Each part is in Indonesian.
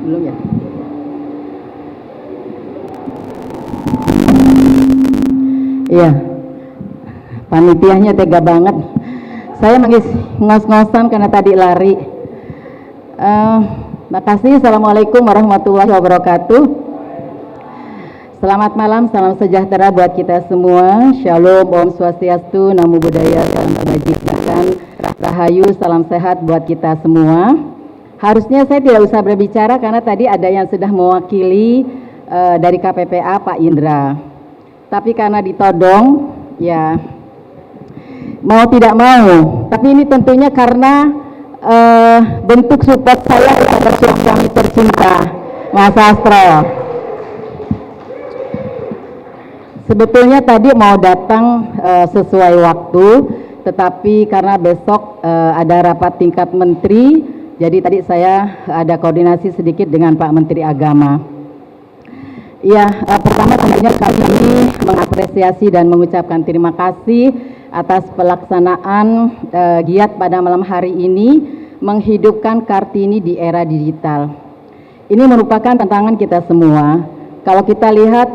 Belum ya? Iya, panitianya tega banget. Saya ngos-ngosan karena tadi lari. Makasih. Assalamualaikum warahmatullahi wabarakatuh. Selamat malam, salam sejahtera buat kita semua. Shalom, Om Swastiastu, Namo Buddhaya, salam kebajikan, Rahayu, salam sehat buat kita semua. Harusnya saya tidak usah berbicara karena tadi ada yang sudah mewakili dari KPPA, Pak Indra. Tapi karena ditodong, ya mau tidak mau. Tapi ini tentunya karena bentuk support saya kepada kami tercinta, Mas Astro. Sebetulnya tadi mau datang sesuai waktu, tetapi karena besok ada rapat tingkat menteri, jadi tadi saya ada koordinasi sedikit dengan Pak Menteri Agama. Ya, pertama tentunya kami ini mengapresiasi dan mengucapkan terima kasih atas pelaksanaan giat pada malam hari ini menghidupkan Kartini di era digital. Ini merupakan tantangan kita semua. Kalau kita lihat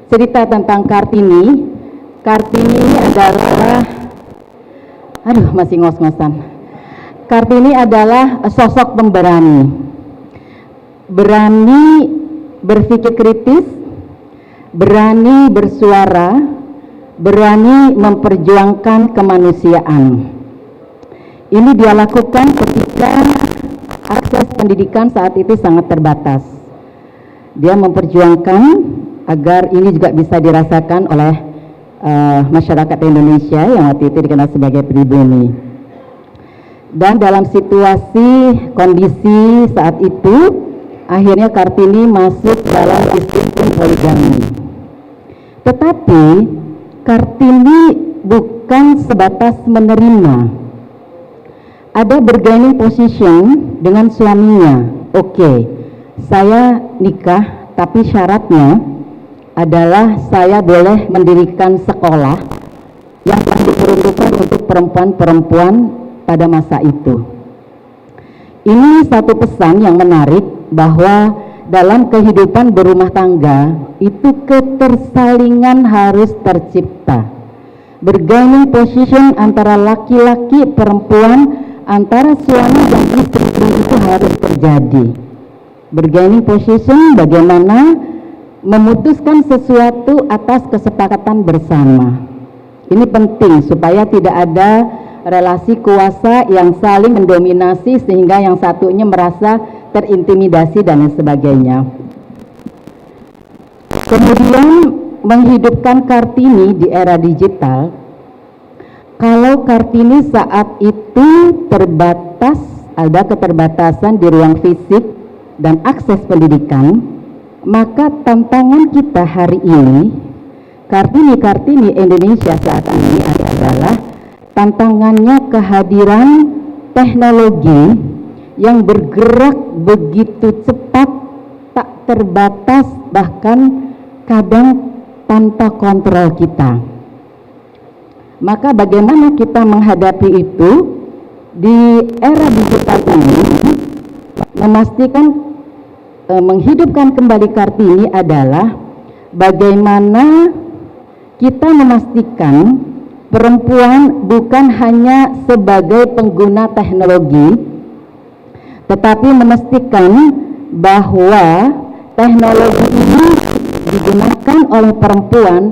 cerita tentang Kartini ini adalah, masih ngos-ngosan. Kartini adalah sosok pemberani. Berani berpikir kritis, berani bersuara, berani memperjuangkan kemanusiaan. Ini dia lakukan ketika akses pendidikan saat itu sangat terbatas. Dia memperjuangkan agar ini juga bisa dirasakan oleh masyarakat Indonesia yang waktu itu dikenal sebagai pribumi. Dan dalam situasi kondisi saat itu, akhirnya Kartini masuk dalam sistem poligami. Tetapi Kartini bukan sebatas menerima. Ada bargaining position dengan suaminya. Oke, saya nikah, tapi syaratnya adalah saya boleh mendirikan sekolah yang diperuntukkan untuk perempuan-perempuan pada masa itu. Ini satu pesan yang menarik, bahwa dalam kehidupan berumah tangga itu ketersalingan harus tercipta. Bargaining position antara laki-laki perempuan, antara suami dan istri itu harus terjadi. Bargaining position bagaimana memutuskan sesuatu atas kesepakatan bersama. Ini penting supaya tidak ada relasi kuasa yang saling mendominasi sehingga yang satunya merasa terintimidasi dan sebagainya. Kemudian menghidupkan Kartini di era digital. Kalau Kartini saat itu terbatas, ada keterbatasan di ruang fisik dan akses pendidikan, maka tantangan kita hari ini, Kartini Indonesia saat ini adalah tantangannya kehadiran teknologi yang bergerak begitu cepat, tak terbatas, bahkan kadang tanpa kontrol kita. Maka bagaimana kita menghadapi itu di era digital ini? Memastikan menghidupkan kembali Kartini adalah bagaimana kita memastikan perempuan bukan hanya sebagai pengguna teknologi, tetapi memastikan bahwa teknologi ini digunakan oleh perempuan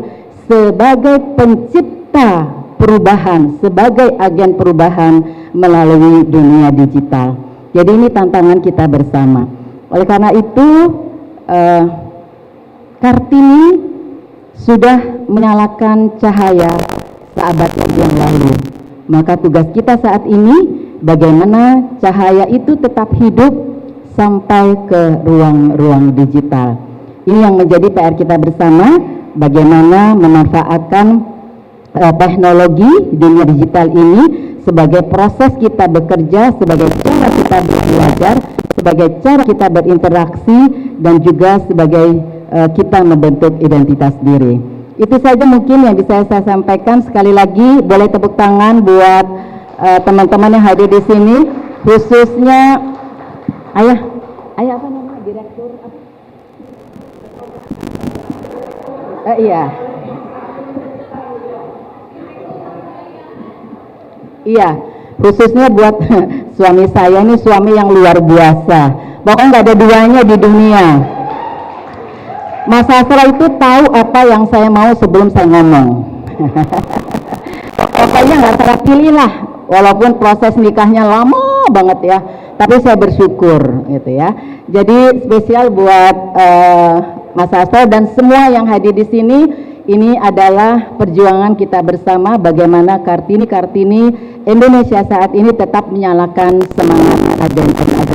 sebagai pencipta perubahan, sebagai agen perubahan melalui dunia digital. Jadi ini tantangan kita bersama. Oleh karena itu, Kartini sudah menyalakan cahaya seabad yang lalu. Maka tugas kita saat ini bagaimana cahaya itu tetap hidup sampai ke ruang-ruang digital. Ini yang menjadi PR kita bersama, bagaimana memanfaatkan teknologi dunia digital ini sebagai proses kita bekerja, sebagai cara kita belajar, sebagai cara kita berinteraksi, dan juga sebagai kita membentuk identitas diri. Itu saja mungkin yang bisa saya sampaikan. Sekali lagi boleh tepuk tangan buat teman-teman yang hadir di sini, khususnya Ayah apa namanya, direktur apa? Iya. Iya, khususnya buat suami saya, ini suami yang luar biasa. Pokoknya nggak ada duanya di dunia. Mas Asra itu tahu apa yang saya mau sebelum saya ngomong. Pokoknya nggak salah pilih lah, walaupun proses nikahnya lama banget ya, tapi saya bersyukur gitu ya. Jadi spesial buat Mas Asra dan semua yang hadir di sini. Ini adalah perjuangan kita bersama bagaimana Kartini Indonesia saat ini tetap menyalakan semangat agen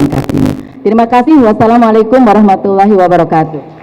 Kartini. Terima kasih. Wassalamualaikum warahmatullahi wabarakatuh.